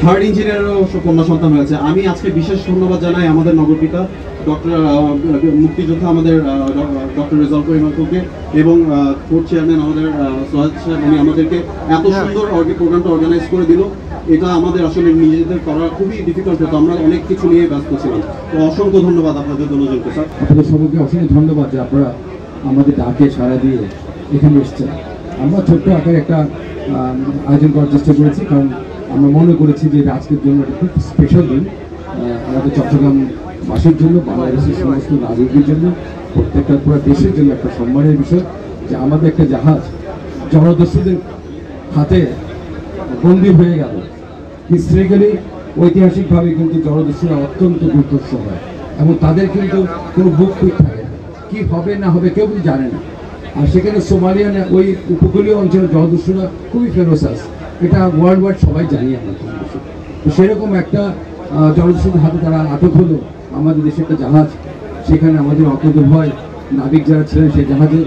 Third ইঞ্জিনিয়ারেরও কন্যা সন্তান হয়েছে। আমি আজকে বিশেষ ধন্যবাদ জানাই আমাদের নগরপিতা ডক্টর মুক্তিযোদ্ধা আমাদের ডক্টর রেজাউল করিম আঙ্কেলকে এবং কোর্ট চেয়ারম্যান আমাদের সোহাগ সাহেব, উনি আমাদেরকে এত সুন্দর প্রোগ্রামটা অর্গানাইজ করে দিল। এটা আমাদের আসলে নিজেদের করা খুবই ডিফিকাল্ট হতো, আমরা অনেক কিছু নিয়ে ব্যস্ত ছিলাম। তো অসংখ্য ধন্যবাদ আপনাদের দুজনকে। স্যার আপনাদের সবাইকে অসংখ্য ধন্যবাদ যে আপনারা আমাদের ডাকে সাড়া দিয়ে এখানে এসছেন। আমরা ছোট্ট আকারে একটা আয়োজন করার চেষ্টা করেছি, কারণ আমরা মনে করেছি যে আজকের জন্য একটা খুব স্পেশাল দিন আমাদের চট্টগ্রামবাসীর জন্য, বাংলাদেশের সমস্ত নাগরিকদের জন্য, প্রত্যেকটা পুরো দেশের জন্য একটা সম্মানের বিষয় যে আমাদের একটা জাহাজ জলদস্যুদের হাতে বন্দী হয়ে গেল। হিস্ট্রিক্যালি ঐতিহাসিকভাবে কিন্তু জলদস্যুরা অত্যন্ত দুর্ধর্ষ হয় এবং তাদের কিন্তু কোনো বুক ঠিক থাকে না, কী হবে না হবে কেউ কিন্তু জানে না। আর সেখানে সোমালিয়া ওই উপকূলীয় অঞ্চলের জলদস্যুরা খুবই ফেরোসাস, এটা ওয়ার্ল্ড ওয়াইড সবাই জানি আমরা। তো সেরকম একটা জলদস্যুদের হাতে তারা আটক হলো আমাদের দেশে একটা জাহাজ, সেখানে আমাদের অত্যন্ত ভয় নাবিক যারা ছিলেন সেই জাহাজে,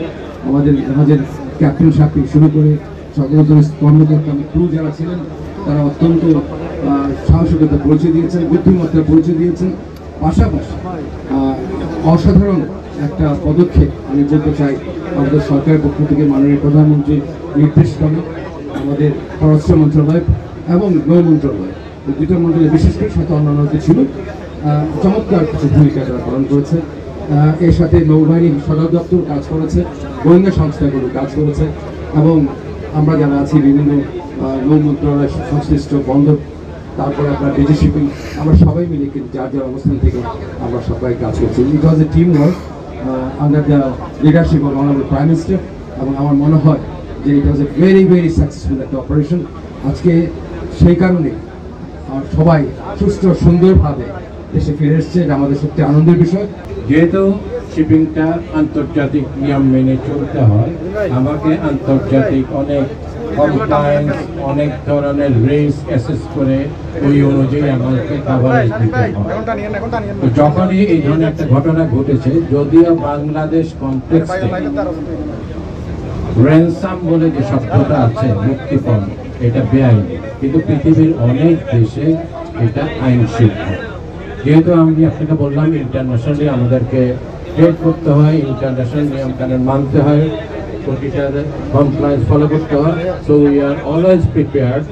আমাদের জাহাজের ক্যাপ্টেন সাহেব শুরু করে সকল কর্মকর্তা ক্রু যারা ছিলেন তারা অত্যন্ত সাহসিকতা পরিচয় দিয়েছেন, বুদ্ধিমত্তার পরিচয় দিয়েছেন। পাশাপাশি অসাধারণ একটা পদক্ষেপ আমি বলতে চাই আমাদের সরকারের পক্ষ থেকে মাননীয় প্রধানমন্ত্রী নির্দেশক্রমে আমাদের পররাষ্ট্র মন্ত্রণালয় এবং নৌ মন্ত্রণালয়, এই দুটো মন্ত্রণালয় বিশেষ করে সাথে অন্যান্য ছিল চমৎকার কিছু ভূমিকা তারা পালন করেছে। এর সাথে নৌবাহিনী সদর দপ্তর কাজ করেছে, গোয়েন্দা সংস্থাগুলো কাজ করেছে এবং আমরা যারা আছি বিভিন্ন নৌ মন্ত্রণালয় সংশ্লিষ্ট বন্দর, তারপরে আপনার ডিজি শিপিং, আমরা সবাই মিলে কিন্তু যার যার অবস্থান থেকে আমরা সবাই কাজ করছি। It was a team work under the leadership of honourable prime minister এবং আমার মনে হয় যে it was a very very successful একটা অপারেশন। আজকে সেই কারণে সবাই সুস্থ সুন্দরভাবে দেশে ফিরে এসছে, এটা আমাদের সত্যি আনন্দের বিষয়। যেহেতু শিপিংটা আন্তর্জাতিক নিয়ম মেনে চলতে হয়, আমাকে আন্তর্জাতিক অনেক কমপ্লায়েন্স, অনেক ধরনের রিস্ক অ্যাসেস করে ওই অনুযায়ী আমাকে কভারেজ দিতে হয়। তো যখনই এই ধরনের একটা ঘটনা ঘটেছে, যদিও বাংলাদেশ কমপ্লেক্সে র্যানসাম বলে যে শব্দটা আছে, মুক্তিপণ, এটা বেআইনি, কিন্তু পৃথিবীর অনেক দেশে এটা আইন সিদ্ধ। যেহেতু আমি আপনাকে বললাম ইন্টারন্যাশনালি আমাদেরকে ট্রেড করতে হয়, ইন্টারন্যাশনাল নিয়ম কানুন মানতে হয়, প্রতিটা কমপ্লায়েন্স ফলো করতে হয়। So we are always prepared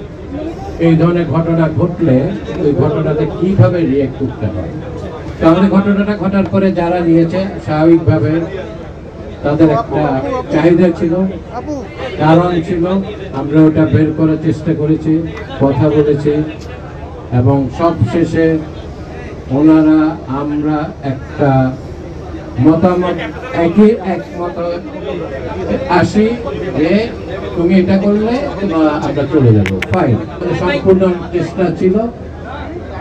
এই ধরনের ঘটনা ঘটলে ওই ঘটনাতে কীভাবে রিয়েক্ট করতে হয়। তাহলে ঘটনাটা ঘটার পরে যারা নিয়েছে স্বাভাবিকভাবে তাদের একটা চাহিদা ছিল, কারণ ছিল, আমরা ওটা বের করার চেষ্টা করেছি, কথা বলেছি এবং সব শেষে ওনারা আমরা একটা মতামত একমত আসি যে তুমি এটা করলে আমরা চলে যাবো, ফাইন। সম্পূর্ণ চেষ্টা ছিল,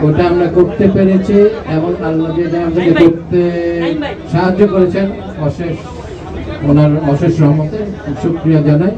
ওটা আমরা করতে পেরেছি এবং আল্লাহ যে আমাদেরকে করতে সাহায্য করেছেন, ওনার অশেষ রহমতে শুকরিয়া জানাই।